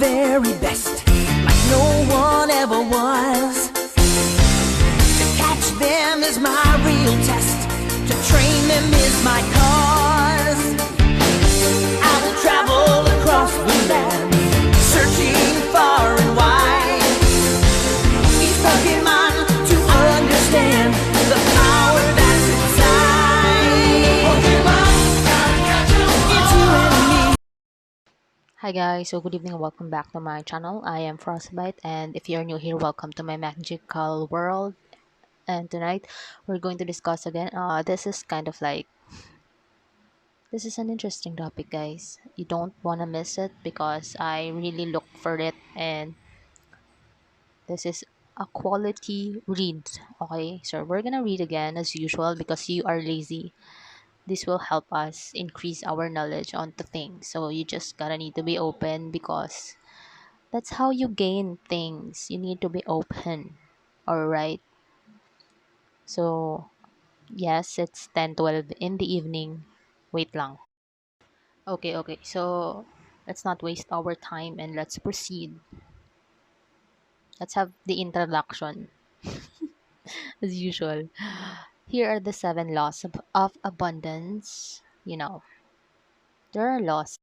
very best, like no one ever was. To catch them is my real test, to train them is my cause. I will travel across the land, searching far and wide. Each Pokemon to understand the power that's inside. Pokemon, gotta catch 'em all. It's you and me. Hi guys, so good evening and welcome back to my channel. I am Frostbite, and if you're new here, welcome to my magical world. And tonight we're going to discuss again. This is an interesting topic, guys. You don't want to miss it because I really look for it, and this is a quality read. Okay, so we're gonna read again as usual because you are lazy. This will help us increase our knowledge onto things. So you just gotta need to be open because that's how you gain things. You need to be open. Alright. So, yes, it's 10:12 in the evening. Wait lang. Okay. So, let's not waste our time and let's proceed. Let's have the introduction as usual. Here are the 7 laws of abundance. There are laws.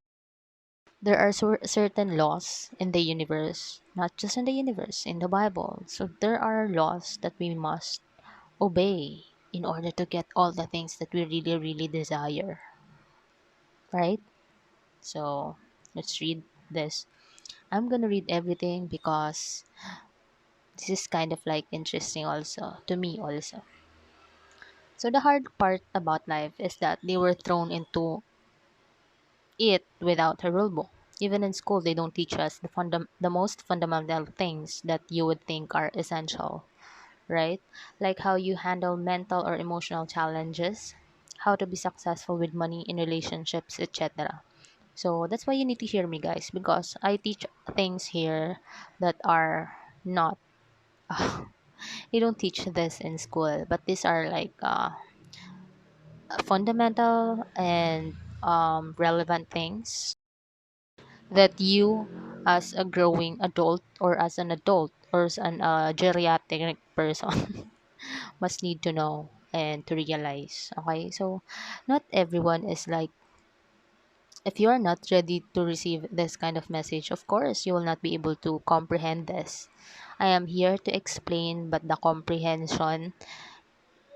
There are certain laws in the universe, not just in the universe, in the Bible. So, there are laws that we must obey in order to get all the things that we really, really desire, right? So let's read this. I'm gonna read everything because this is kind of like interesting also to me also. So the hard part about life is that they were thrown into it without a rule book. Even in school, they don't teach us the most fundamental things that you would think are essential, right? Like how you handle mental or emotional challenges, how to be successful with money in relationships, etc. So that's why you need to hear me, guys, because I teach things here that are not, you don't teach this in school, but these are like fundamental and relevant things that you, as a growing adult or as an adult or as an geriatric person, must need to know and to realize. Okay, so not everyone is like, if you are not ready to receive this kind of message, of course you will not be able to comprehend this. I am here to explain, but the comprehension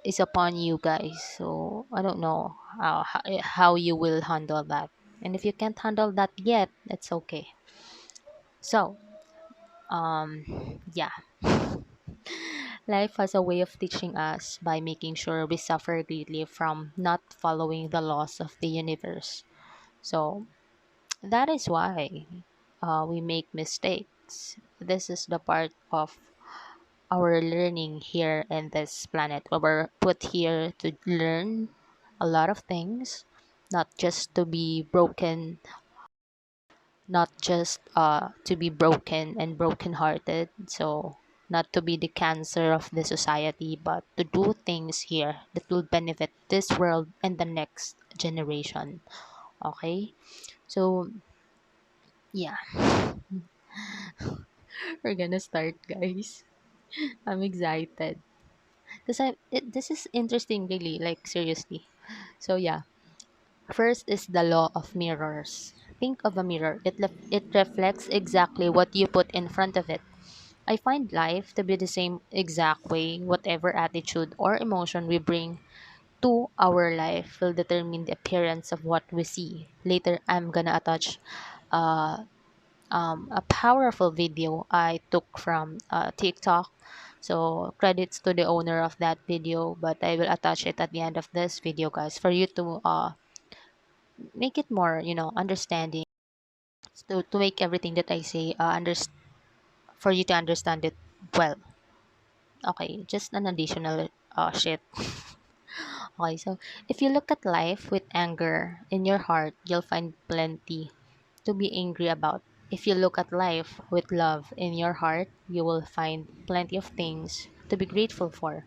is upon you guys. So I don't know how you will handle that, and if you can't handle that yet, it's okay. So yeah, life has a way of teaching us by making sure we suffer greatly from not following the laws of the universe. So that is why we make mistakes. This is the part of our learning here in this planet. We were put here to learn a lot of things, not just to be broken, not just to be broken and brokenhearted. So not to be the cancer of the society, but to do things here that will benefit this world and the next generation. Okay, so yeah, we're gonna start, guys. I'm excited because this is interesting, really, like seriously. So yeah, first is the law of mirrors. Think of a mirror. It reflects exactly what you put in front of it. I find life to be the same exact way. Whatever attitude or emotion we bring to our life will determine the appearance of what we see. Later, I'm gonna attach uh, a powerful video I took from TikTok. So credits to the owner of that video, but I will attach it at the end of this video, guys, for you to make it more, understanding, to make everything that I say for you to understand it well. Okay, just an additional shit. Okay, so if you look at life with anger in your heart, you'll find plenty to be angry about. If you look at life with love in your heart, you will find plenty of things to be grateful for.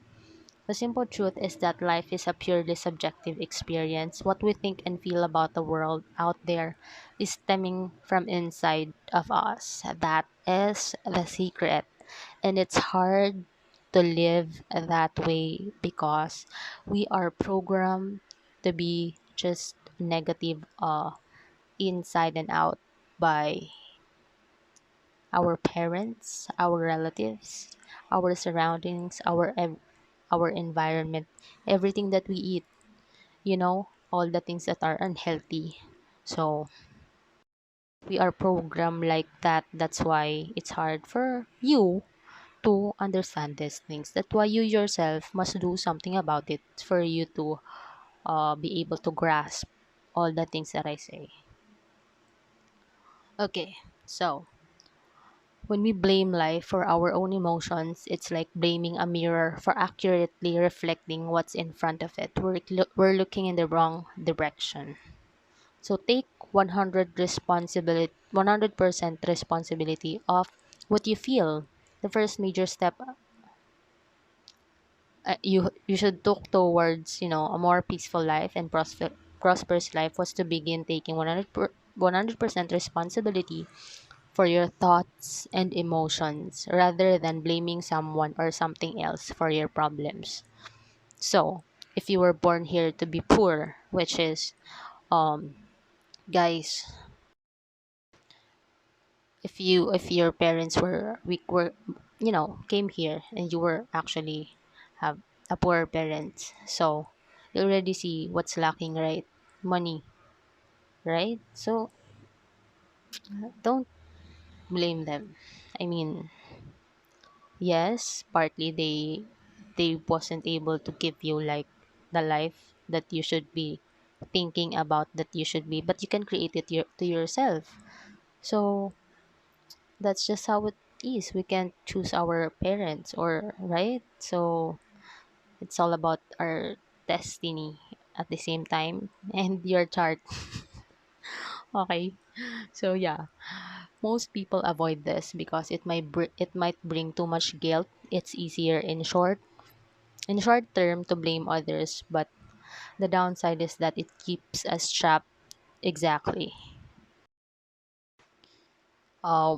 The simple truth is that life is a purely subjective experience. What we think and feel about the world out there is stemming from inside of us. That is the secret. And it's hard to live that way because we are programmed to be just negative inside and out by our parents, our relatives, our surroundings, our environment, everything that we eat, all the things that are unhealthy. So we are programmed like that. That's why it's hard for you to understand these things. That's why you yourself must do something about it for you to be able to grasp all the things that I say. Okay, so when we blame life for our own emotions, it's like blaming a mirror for accurately reflecting what's in front of it. We're looking in the wrong direction. So take 100% responsibility of what you feel. The first major step you should look towards, a more peaceful life and prosperous life was to begin taking 100% responsibility for your thoughts and emotions rather than blaming someone or something else for your problems. So, if you were born here to be poor, which is, um, guys, if your parents were came here and you were actually have a poor parents, so you already see what's lacking, right? Money, right? So don't blame them. I mean, yes, partly they wasn't able to give you like the life that you should be thinking about, that you should be, but you can create it to yourself. So that's just how it is. We can't choose our parents, or right? So it's all about our destiny at the same time and your chart. Okay. So yeah, most people avoid this because it might bring too much guilt. It's easier in short term to blame others, but the downside is that it keeps us trapped. Exactly. uh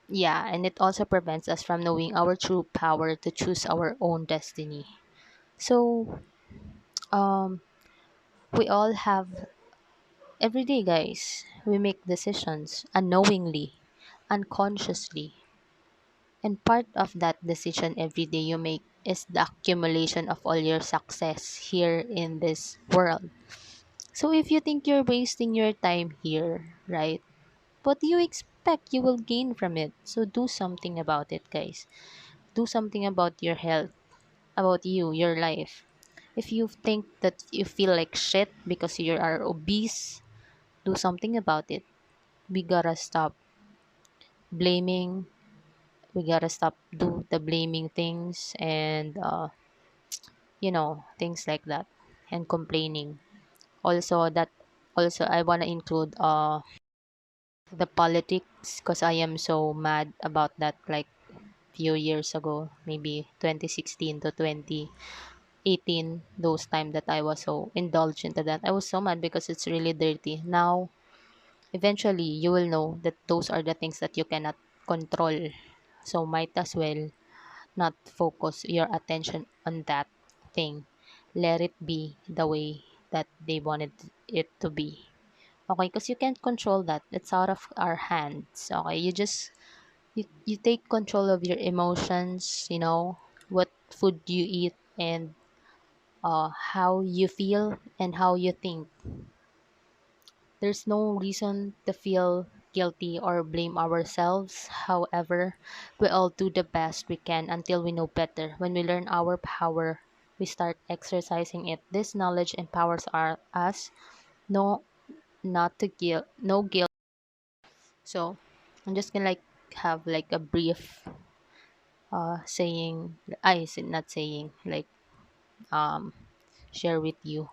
yeah, and it also prevents us from knowing our true power to choose our own destiny. So um we all have, every day, guys, we make decisions unknowingly, unconsciously. And part of that decision every day you make is the accumulation of all your success here in this world. So if you think you're wasting your time here, right? What do you expect you will gain from it? So do something about it, guys. Do something about your health, about you, your life. If you think that you feel like shit because you are obese, do something about it. We gotta stop blaming. We gotta stop do the blaming things, and things like that, and complaining. Also that also I wanna include the politics, because I am so mad about that, like few years ago, maybe 2016 to 2018, those time that I was so indulged into that. I was so mad because it's really dirty. Now eventually you will know that those are the things that you cannot control. So might as well not focus your attention on that thing. Let it be the way that they wanted it to be. Okay, because you can't control that. It's out of our hands. Okay, you take control of your emotions, what food you eat, and how you feel and how you think. There's no reason to feel guilty or blame ourselves. However, we all do the best we can until we know better. When we learn our power, we start exercising it. This knowledge empowers us. No, not to guilt. No guilt. So, I'm just gonna like have like a brief saying. I said not saying, like um share with you.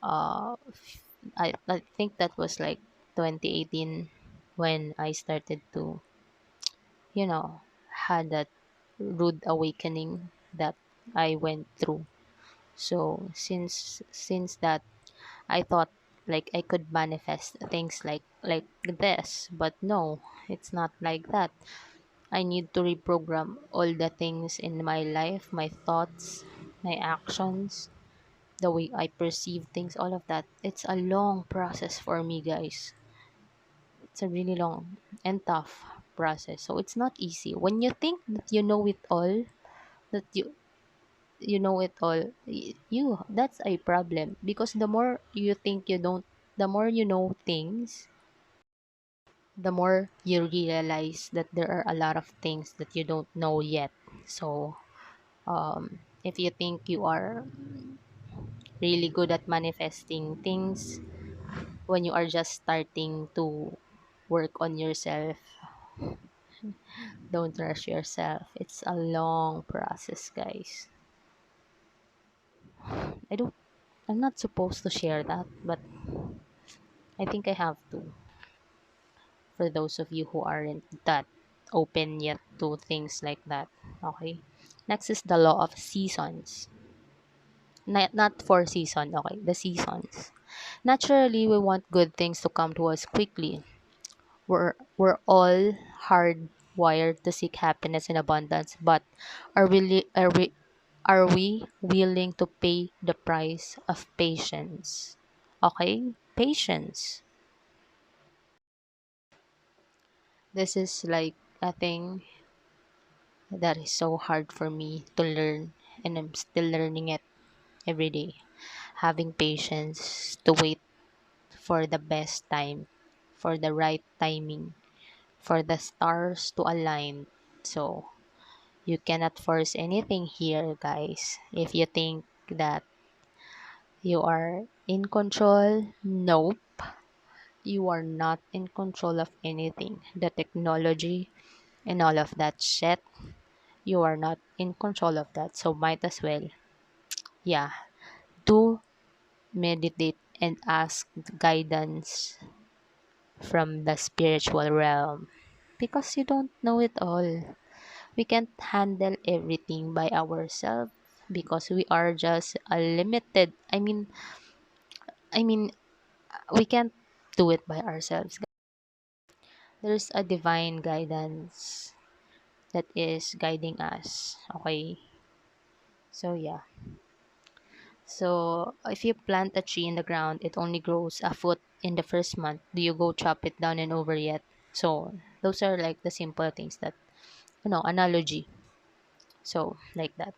Uh, I think that was like 2018 when I started to, had that rude awakening that I went through. So since that, I thought like I could manifest things like this, but no, it's not like that. I need to reprogram all the things in my life, my thoughts, my actions, the way I perceive things, all of that. It's a long process for me, guys. It's a really long and tough process. So it's not easy. When you think that you know it all, that you know it all, you that's a problem, because the more you think you don't, the more you know things, the more you realize that there are a lot of things that you don't know yet. So if you think you are really good at manifesting things, when you are just starting to work on yourself, don't rush yourself. It's a long process, guys. I don't I'm not supposed to share that, but I think I have to, for those of you who aren't that open yet to things like that. Okay. Next is the law of seasons. Not for season, okay, the seasons. Naturally, we want good things to come to us quickly. We're all hardwired to seek happiness and abundance, but are we willing to pay the price of patience? Okay? Patience. This is like a thing that is so hard for me to learn, and I'm still learning it every day. Having patience to wait for the best time, for the right timing, for the stars to align. So, you cannot force anything here, guys. If you think that you are in control, nope. You are not in control of anything. The technology and all of that shit, you are not in control of that. So might as well, yeah, do meditate and ask guidance from the spiritual realm, because you don't know it all. We can't handle everything by ourselves, because we are just a limited. I mean, we can't do it by ourselves. There's a divine guidance that is guiding us. Okay, so yeah. So if you plant a tree in the ground, it only grows a foot in the first month. Do you go chop it down and over yet? So those are like the simple things that, analogy. So like that.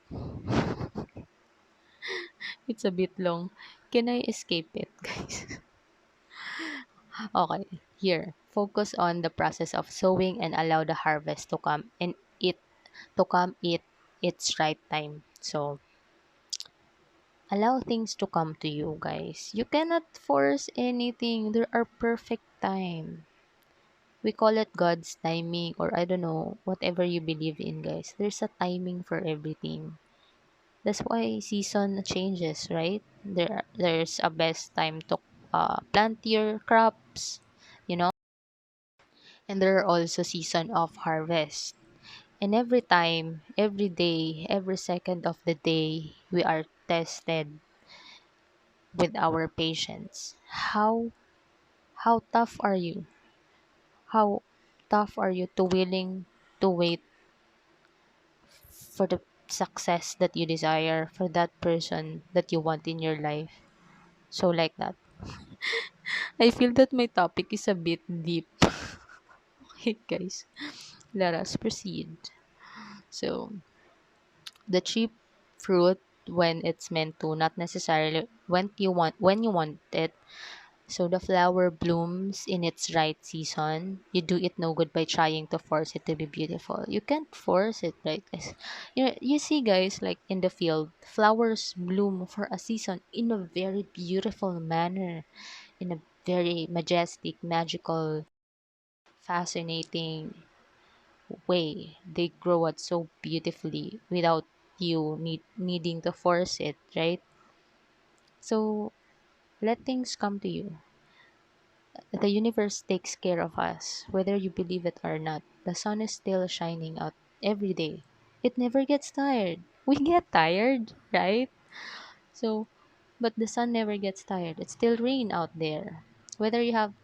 It's a bit long. Can I escape it, guys? Okay, here. Focus on the process of sowing and allow the harvest to come and it to come it its right time. So allow things to come to you, guys. You cannot force anything. There are perfect time. We call it God's timing, or I don't know, whatever you believe in, guys. There's a timing for everything. That's why season changes, right? There's a best time to plant your crops, you know, and there are also season of harvest. And every time, every day, every second of the day, we are tested with our patience. How tough are you? How tough are you to willing to wait for the success that you desire, for that person that you want in your life? So like that. I feel that my topic is a bit deep. Okay, guys, let us proceed. So, the cheap fruit when it's meant to, not necessarily when you want it. So the flower blooms in its right season. You do it no good by trying to force it to be beautiful. You can't force it, right, guys? You see, guys, like in the field, flowers bloom for a season in a very beautiful manner, in a very majestic, magical, fascinating way. They grow out so beautifully without you needing to force it, right? So let things come to you. The universe takes care of us, whether you believe it or not. The sun is still shining out every day. It never gets tired. We get tired, right? So, but the sun never gets tired. It's still rain out there. Whether you have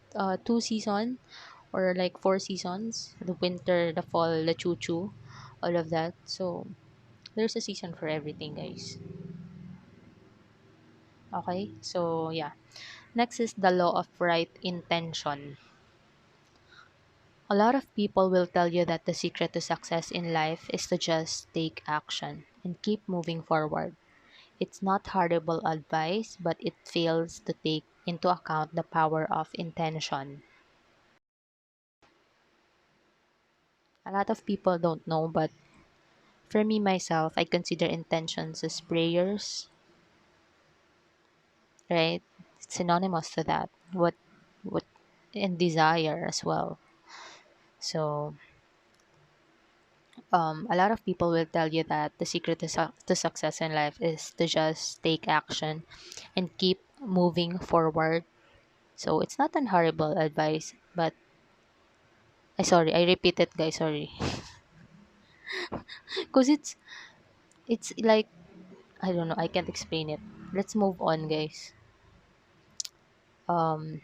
two seasons or like four seasons, the winter, the fall, the choo choo, all of that. So there's a season for everything, guys. Okay, so yeah. Next is the law of right intention. A lot of people will tell you that the secret to success in life is to just take action and keep moving forward. It's not horrible advice, but it fails to take into account the power of intention. A lot of people don't know, but for me myself, I consider intentions as prayers, right? It's synonymous to that. What and desire as well. So a lot of people will tell you that the secret to success in life is to just take action and keep moving forward. So it's not an horrible advice, but I sorry, I repeat it, guys. Sorry, because it's like I don't know. I can't explain it. Let's move on, guys. Um,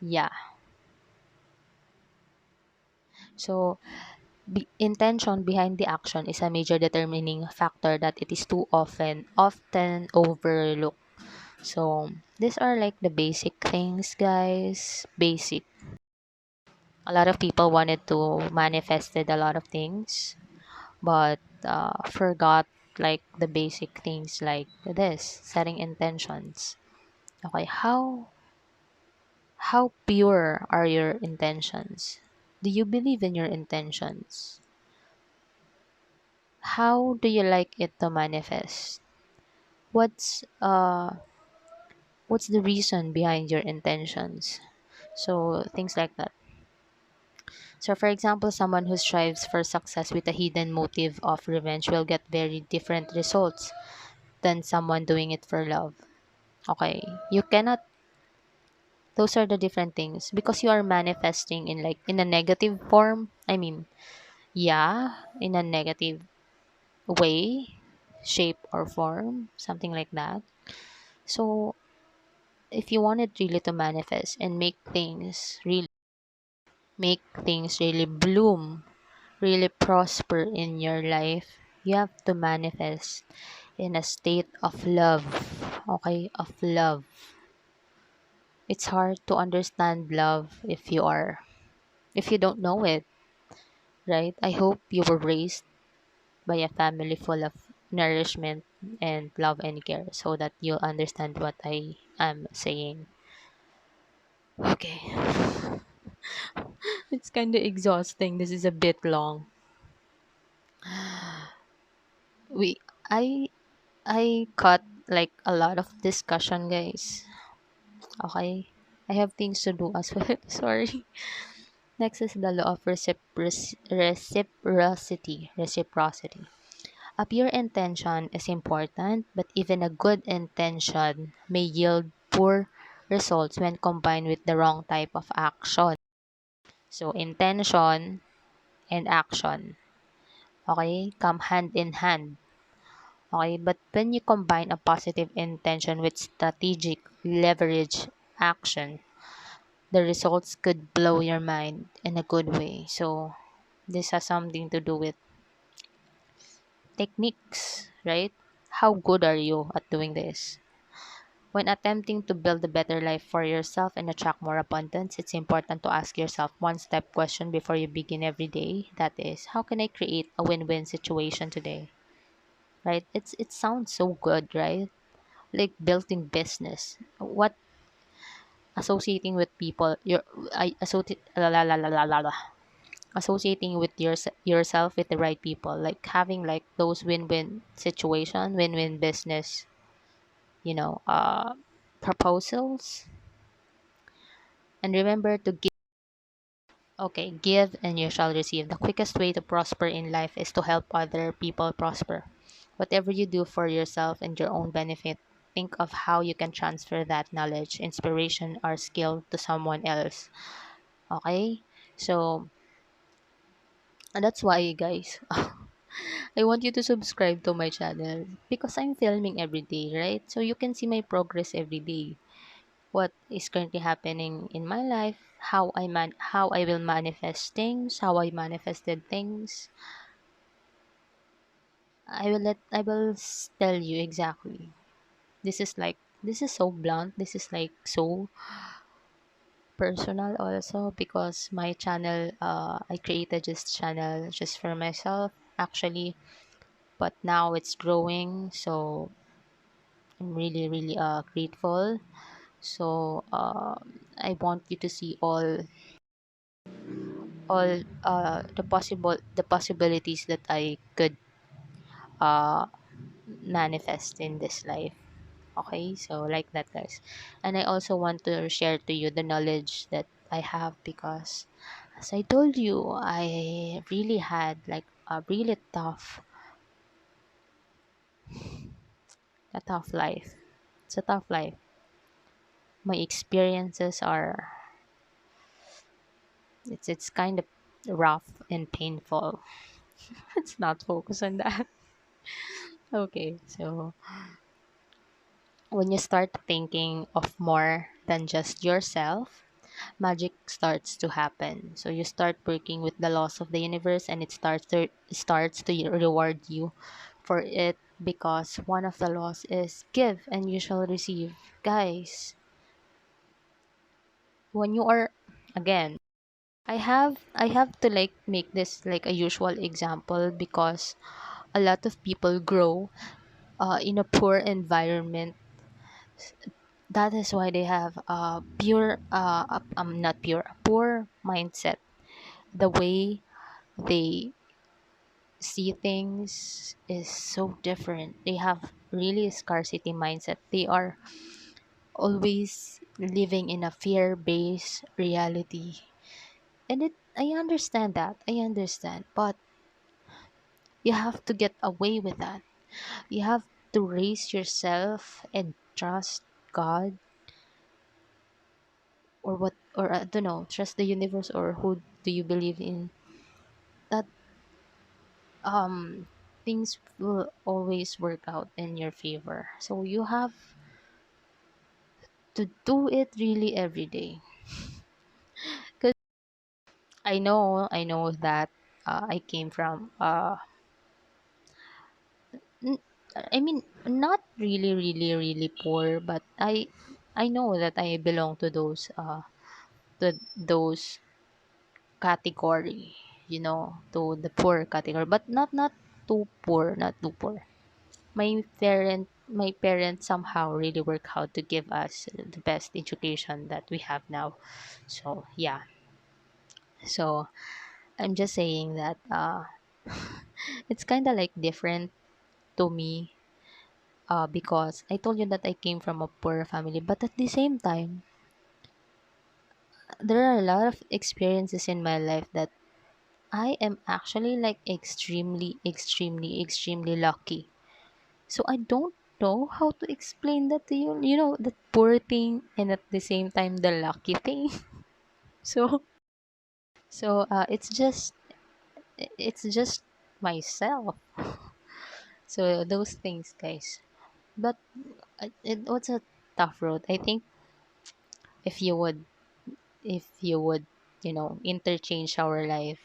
yeah. So intention behind the action is a major determining factor that it is too often overlooked. So these are like the basic things, guys. Basic. A lot of people wanted to manifested a lot of things, but forgot like the basic things like this: setting intentions. Okay, how pure are your intentions? Do you believe in your intentions? How do you like it to manifest? What's uh what's the reason behind your intentions? So things like that. So for example, someone who strives for success with a hidden motive of revenge will get very different results than someone doing it for love. Okay. You cannot those are the different things because you are manifesting in like in a negative form. I mean, yeah, in a negative way, shape or form, something like that. So if you wanted really to manifest and make things really bloom, really prosper in your life, you have to manifest in a state of love. Okay, of love. It's hard to understand love if you don't know it, right? I hope you were raised by a family full of nourishment and love and care so that you'll understand what I am saying. Okay. It's kind of exhausting. This is a bit long. We I I cut like a lot of discussion, guys. Okay. I have things to do as well. Sorry. Next is the law of reciprocity. A pure intention is important, but even a good intention may yield poor results when combined with the wrong type of action. So, intention and action, okay, come hand in hand. Okay, but when you combine a positive intention with strategic leverage action, the results could blow your mind in a good way. So, this has something to do with techniques, right? How good are you at doing this? When attempting to build a better life for yourself and attract more abundance, it's important to ask yourself one step question before you begin every day. That is, how can I create a win-win situation today? Right? It sounds so good, right? Like building business. What associating with people, your I associate la la la la la la. La. Associating with yourself with the right people, like having like those win-win situation, win-win business, you know, proposals. And remember to give. Okay, give and you shall receive. The quickest way to prosper in life is to help other people prosper. Whatever you do for yourself and your own benefit, think of how you can transfer that knowledge, inspiration, or skill to someone else. Okay? So, and that's why, guys. I want you to subscribe to my channel because I'm filming every day, right? So you can see my progress every day. What is currently happening in my life, how I will manifest things, how I manifested things. Tell you exactly. This is so blunt. This is like so personal also because my channel I created this channel just for myself actually, but now it's growing, so I'm really really grateful. So I want you to see all the possibilities that I could uh manifest in this life. Okay, so like that, guys. And I also want to share to you the knowledge that I have because, as I told you, I really had like a really tough life. It's a tough life. My experiences are it's kind of rough and painful. Let's not focus on that. Okay, so when you start thinking of more than just yourself, magic starts to happen. So you start working with the laws of the universe and it starts to reward you for it because one of the laws is give and you shall receive. Guys, when you are again, I have to like make this like a usual example because a lot of people grow in a poor environment. That is why they have not pure, a poor mindset. The way they see things is so different. They have really scarcity mindset. They are always living in a fear-based reality. And I understand that. I understand. But you have to get away with that. You have to raise yourself and trust God or what or I don't know, trust the universe or who do you believe in that things will always work out in your favor. So you have to do it really every day. Cuz I know that I came from n- I mean not really really really poor, but I know that I belong to those category, to the poor category, but not too poor, not too poor. My parents somehow really work hard to give us the best education that we have now. So yeah, so I'm just saying that it's kind of like different to me because I told you that I came from a poor family, but at the same time there are a lot of experiences in my life that I am actually like extremely extremely extremely lucky. So I don't know how to explain that to you. You know, the poor thing and at the same time the lucky thing. So it's just myself. So those things, guys. But it was a tough road. I think if you would if you would interchange our life,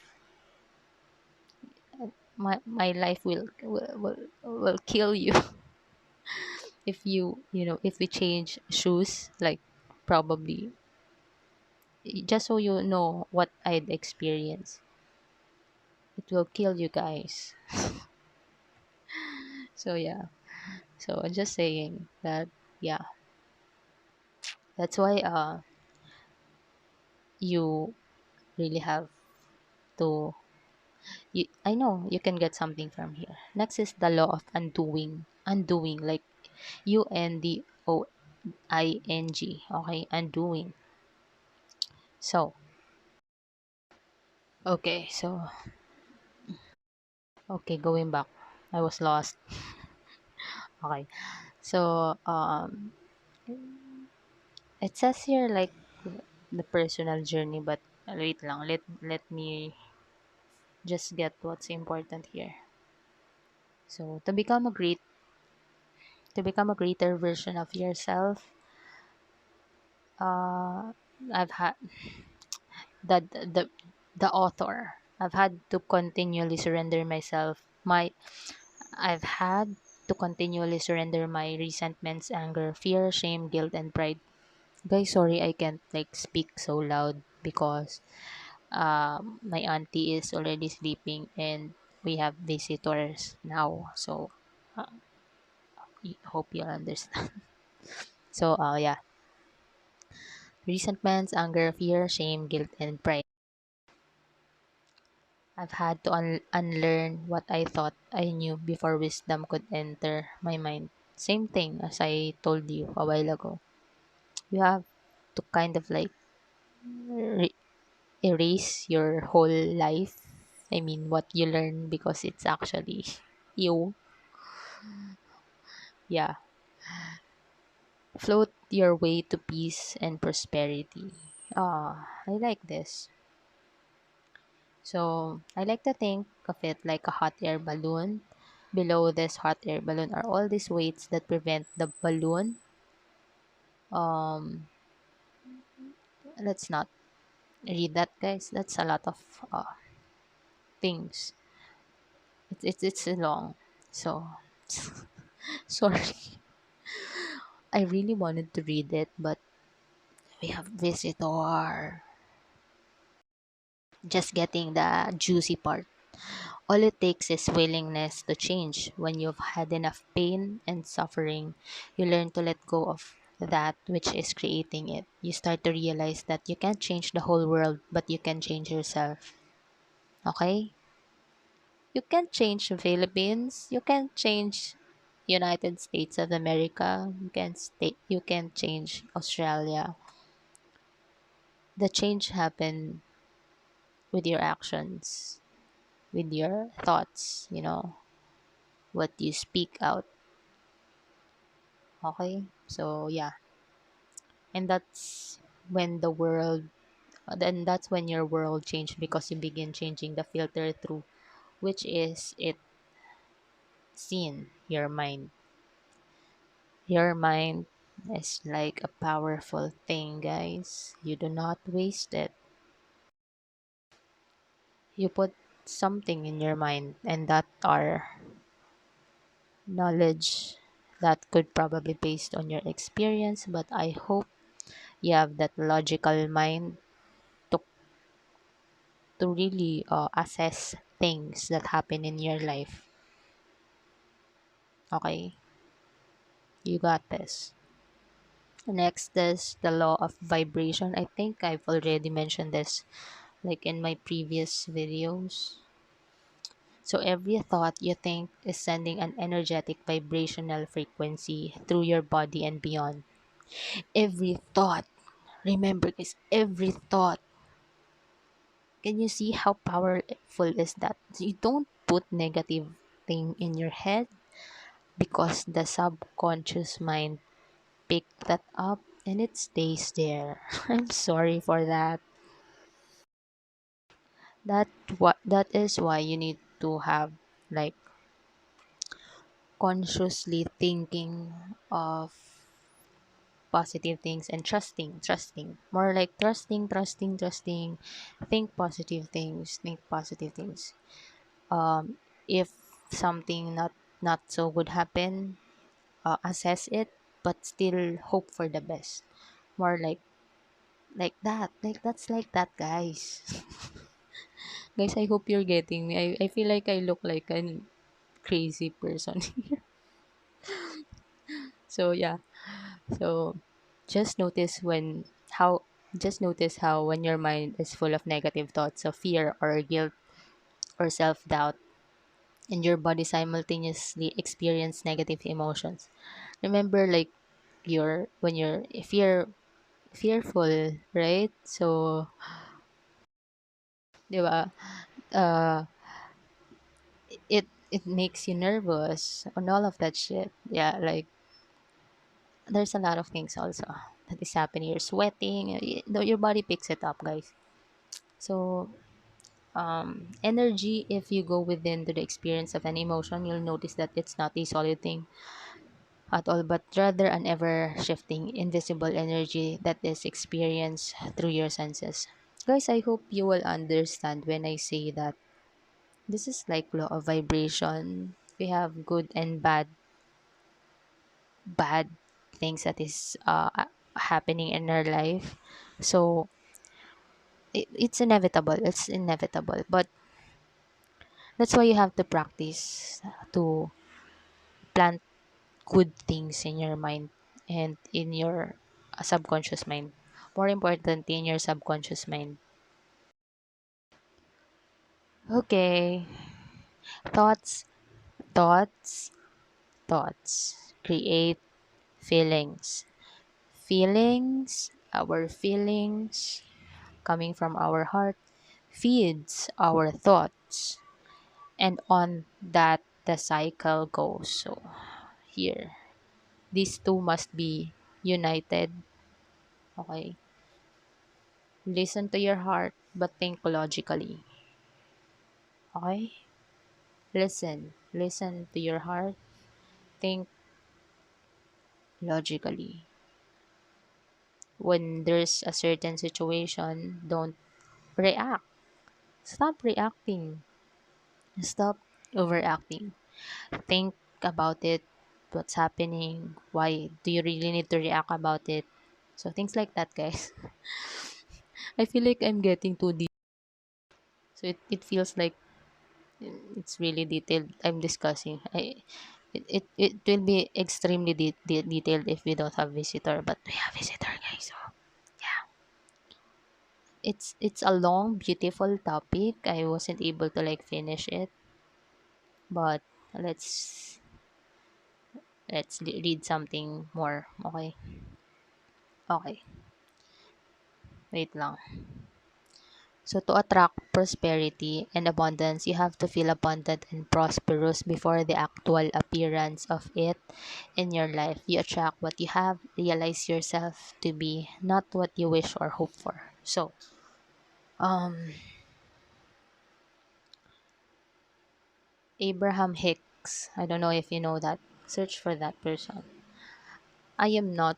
my life will kill you if we change shoes, like probably just so you know what I'd experienced. It will kill you guys. So yeah. So I'm just saying that yeah. That's why you really have to I know you can get something from here. Next is the law of undoing. Undoing, like UNDOING. Okay, undoing. So okay, going back. I was lost. Okay. So it says here like the personal journey, but wait lang, let me just get what's important here. So to become a greater version of yourself, uh, I've had the the the author. I've had to continually surrender myself. I've had to continually surrender my resentments, anger, fear, shame, guilt, and pride. Guys, sorry I can't like speak so loud because my auntie is already sleeping and we have visitors now. So hope you understand. So yeah, resentments, anger, fear, shame, guilt, and pride. I've had to unlearn what I thought I knew before wisdom could enter my mind. Same thing as I told you a while ago. You have to kind of like re- erase your whole life. I mean, what you learn because it's actually you. Yeah. Float your way to peace and prosperity. I like this. So, I like to think of it like a hot air balloon. Below this hot air balloon are all these weights that prevent the balloon. Um, let's not read that, guys. That's a lot of things. It's long. So, sorry. I really wanted to read it, but we have visitor. Just getting the juicy part. All it takes is willingness to change. When you've had enough pain and suffering, you learn to let go of that which is creating it. You start to realize that you can't change the whole world, but you can change yourself. Okay? You can't change the Philippines. You can't change United States of America. You can't change Australia. The change happen with your actions, with your thoughts, what you speak out. Okay? So, yeah. And when the world, then that's when your world changed because you begin changing the filter through which is it seen, your mind. Your mind is like a powerful thing, guys. You do not waste it. You put something in your mind, and that are knowledge that could probably based on your experience, but I hope you have that logical mind to really assess things that happen in your life. Okay, you got this. Next is the law of vibration. I think I've already mentioned this like in my previous videos. So every thought you think is sending an energetic vibrational frequency through your body and beyond. Every thought. Remember guys, every thought. Can you see how powerful is that? You don't put negative thing in your head because the subconscious mind pick that up and it stays there. I'm sorry for that. That is why you need to have like consciously thinking of positive things and trusting more like trusting, think positive things. If something not so good happen, assess it but still hope for the best. More like that's like that, guys. Guys, I hope you're getting me. I feel like I look like a crazy person. So yeah. So just notice when how just notice how when your mind is full of negative thoughts of fear or guilt or self-doubt and your body simultaneously experience negative emotions. Remember like when you're fearful, right? So, 'di ba? Uh it makes you nervous and all of that shit. Yeah, like there's a lot of things also that is happening. You're sweating, your body picks it up, guys. So Energy, if you go within to the experience of an emotion, you'll notice that it's not a solid thing at all, but rather an ever shifting, invisible energy that is experienced through your senses. Guys, I hope you will understand when I say that this is like law of vibration. We have good and bad things that is happening in our life. So it's inevitable. It's inevitable. But that's why you have to practice to plant good things in your mind and in your subconscious mind. More importantly, in your subconscious mind. Okay. Thoughts, thoughts, thoughts create feelings. Feelings, our feelings coming from our heart, feeds our thoughts. And on that, the cycle goes. So, here, these two must be united. Okay? Listen to your heart, but think logically. Okay? Listen to your heart, think logically. When there's a certain situation, don't react. Stop reacting. Stop overacting. Think about it. What's happening? Why do you really need to react about it? So things like that, guys. I feel like I'm getting too deep. So it feels like it's really detailed. I'm discussing. It will be extremely detailed if we don't have visitor, but we have visitor, guys. So yeah, it's a long, beautiful topic. I wasn't able to like finish it, but let's read something more. Okay, okay. Wait lang. So to attract prosperity and abundance, you have to feel abundant and prosperous before the actual appearance of it in your life. You attract what you have, realize yourself to be, not what you wish or hope for. So, um, Abraham Hicks, I don't know if you know that. Search for that person. I am not,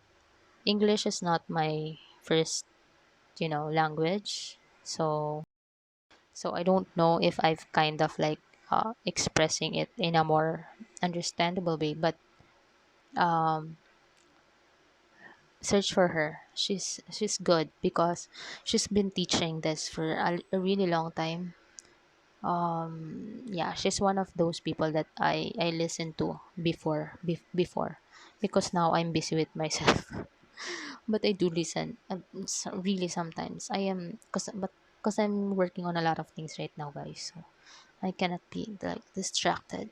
English is not my first, language. So I don't know if I've kind of like expressing it in a more understandable way, but um, search for her. She's good because she's been teaching this for a really long time. Yeah, she's one of those people that I listened to before, because now I'm busy with myself. But I do listen. Really sometimes I am, because I'm working on a lot of things right now, guys. So I cannot be like distracted.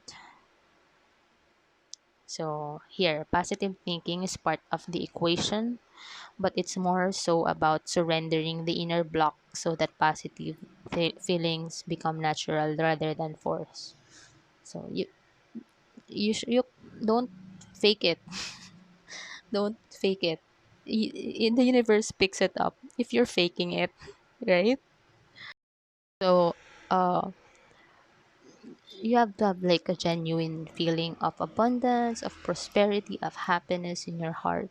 So here, positive thinking is part of the equation, but it's more so about surrendering the inner block so that positive feelings become natural rather than forced. So you don't fake it. Don't fake it. The universe picks it up if you're faking it, right? So you have to have like a genuine feeling of abundance, of prosperity, of happiness in your heart,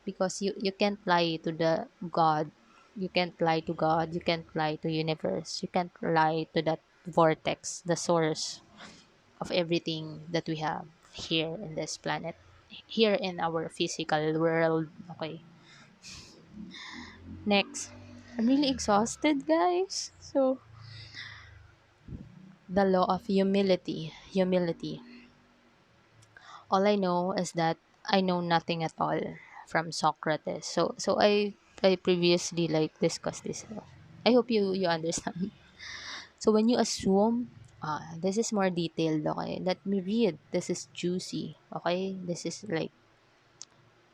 because you can't lie to the God. You can't lie to God. You can't lie to universe. You can't lie to that vortex, the source of everything that we have here in this planet, here in our physical world. Okay. Next, I'm really exhausted, guys. So the law of humility. Humility. All I know is that I know nothing at all, from Socrates. So I previously like discussed this. I hope you understand. So when you assume, this is more detailed. Okay, let me read. This is juicy. Okay, this is like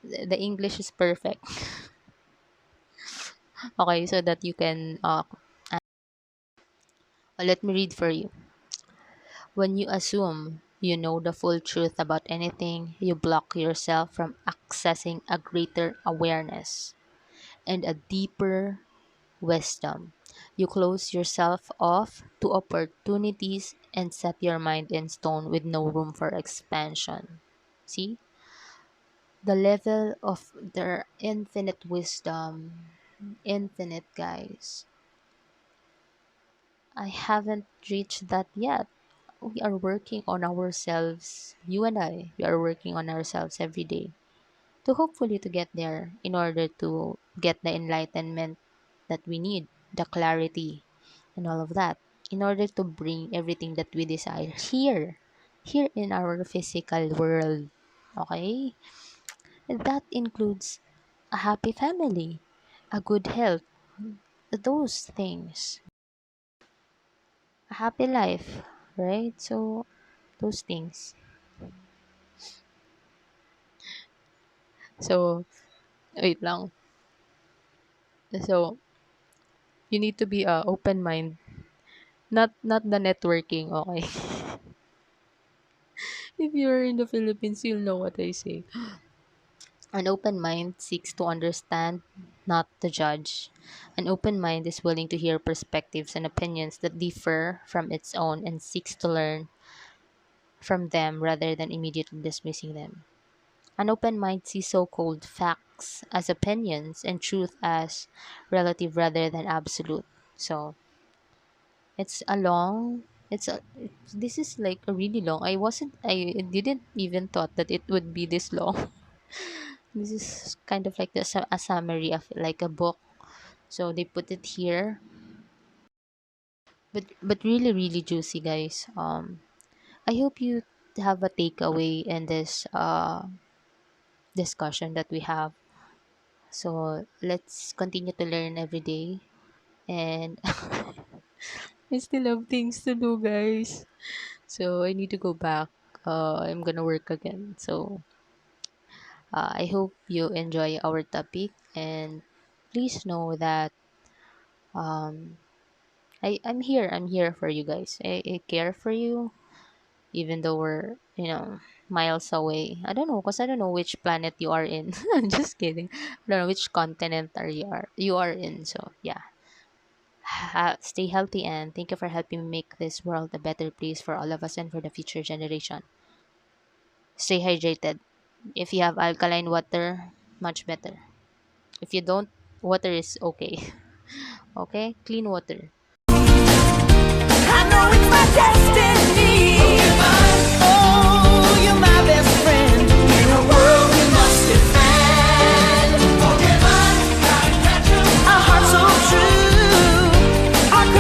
the English is perfect. Okay, so that you can let me read for you. When you assume you know the full truth about anything, you block yourself from accessing a greater awareness and a deeper wisdom. You close yourself off to opportunities and set your mind in stone with no room for expansion. See? The level of their infinite wisdom, infinite, guys. I haven't reached that yet. We are working on ourselves. You and I, we are working on ourselves every day to hopefully to get there in order to get the enlightenment that we need, the clarity and all of that, in order to bring everything that we desire here in our physical world. Okay? And that includes a happy family, a good health, those things, a happy life, right? So those things. So wait lang. So you need to be open mind, not the networking, okay? If you're in the Philippines, you'll know what I say. An open mind seeks to understand, not to judge. An open mind is willing to hear perspectives and opinions that differ from its own and seeks to learn from them rather than immediately dismissing them. An open mind sees so called facts as opinions and truth as relative rather than absolute. So it's a long this is like a really long. I didn't even thought that it would be this long. This is kind of like a summary of like a book. So they put it here, but really really juicy, guys. I hope you have a takeaway in this discussion that we have. So let's continue to learn every day, and I still have things to do, guys. So I need to go back. I'm gonna work again. So I hope you enjoy our topic, and please know that um, I'm here. I'm here for you guys. I care for you, even though we're miles away. I don't know, cause I don't know which planet you are in. I'm just kidding. I don't know which continent you are in. So yeah, stay healthy and thank you for helping me make this world a better place for all of us and for the future generation. Stay hydrated. If you have alkaline water, much better. If you don't, water is okay. Okay, clean water. I know it's my destiny.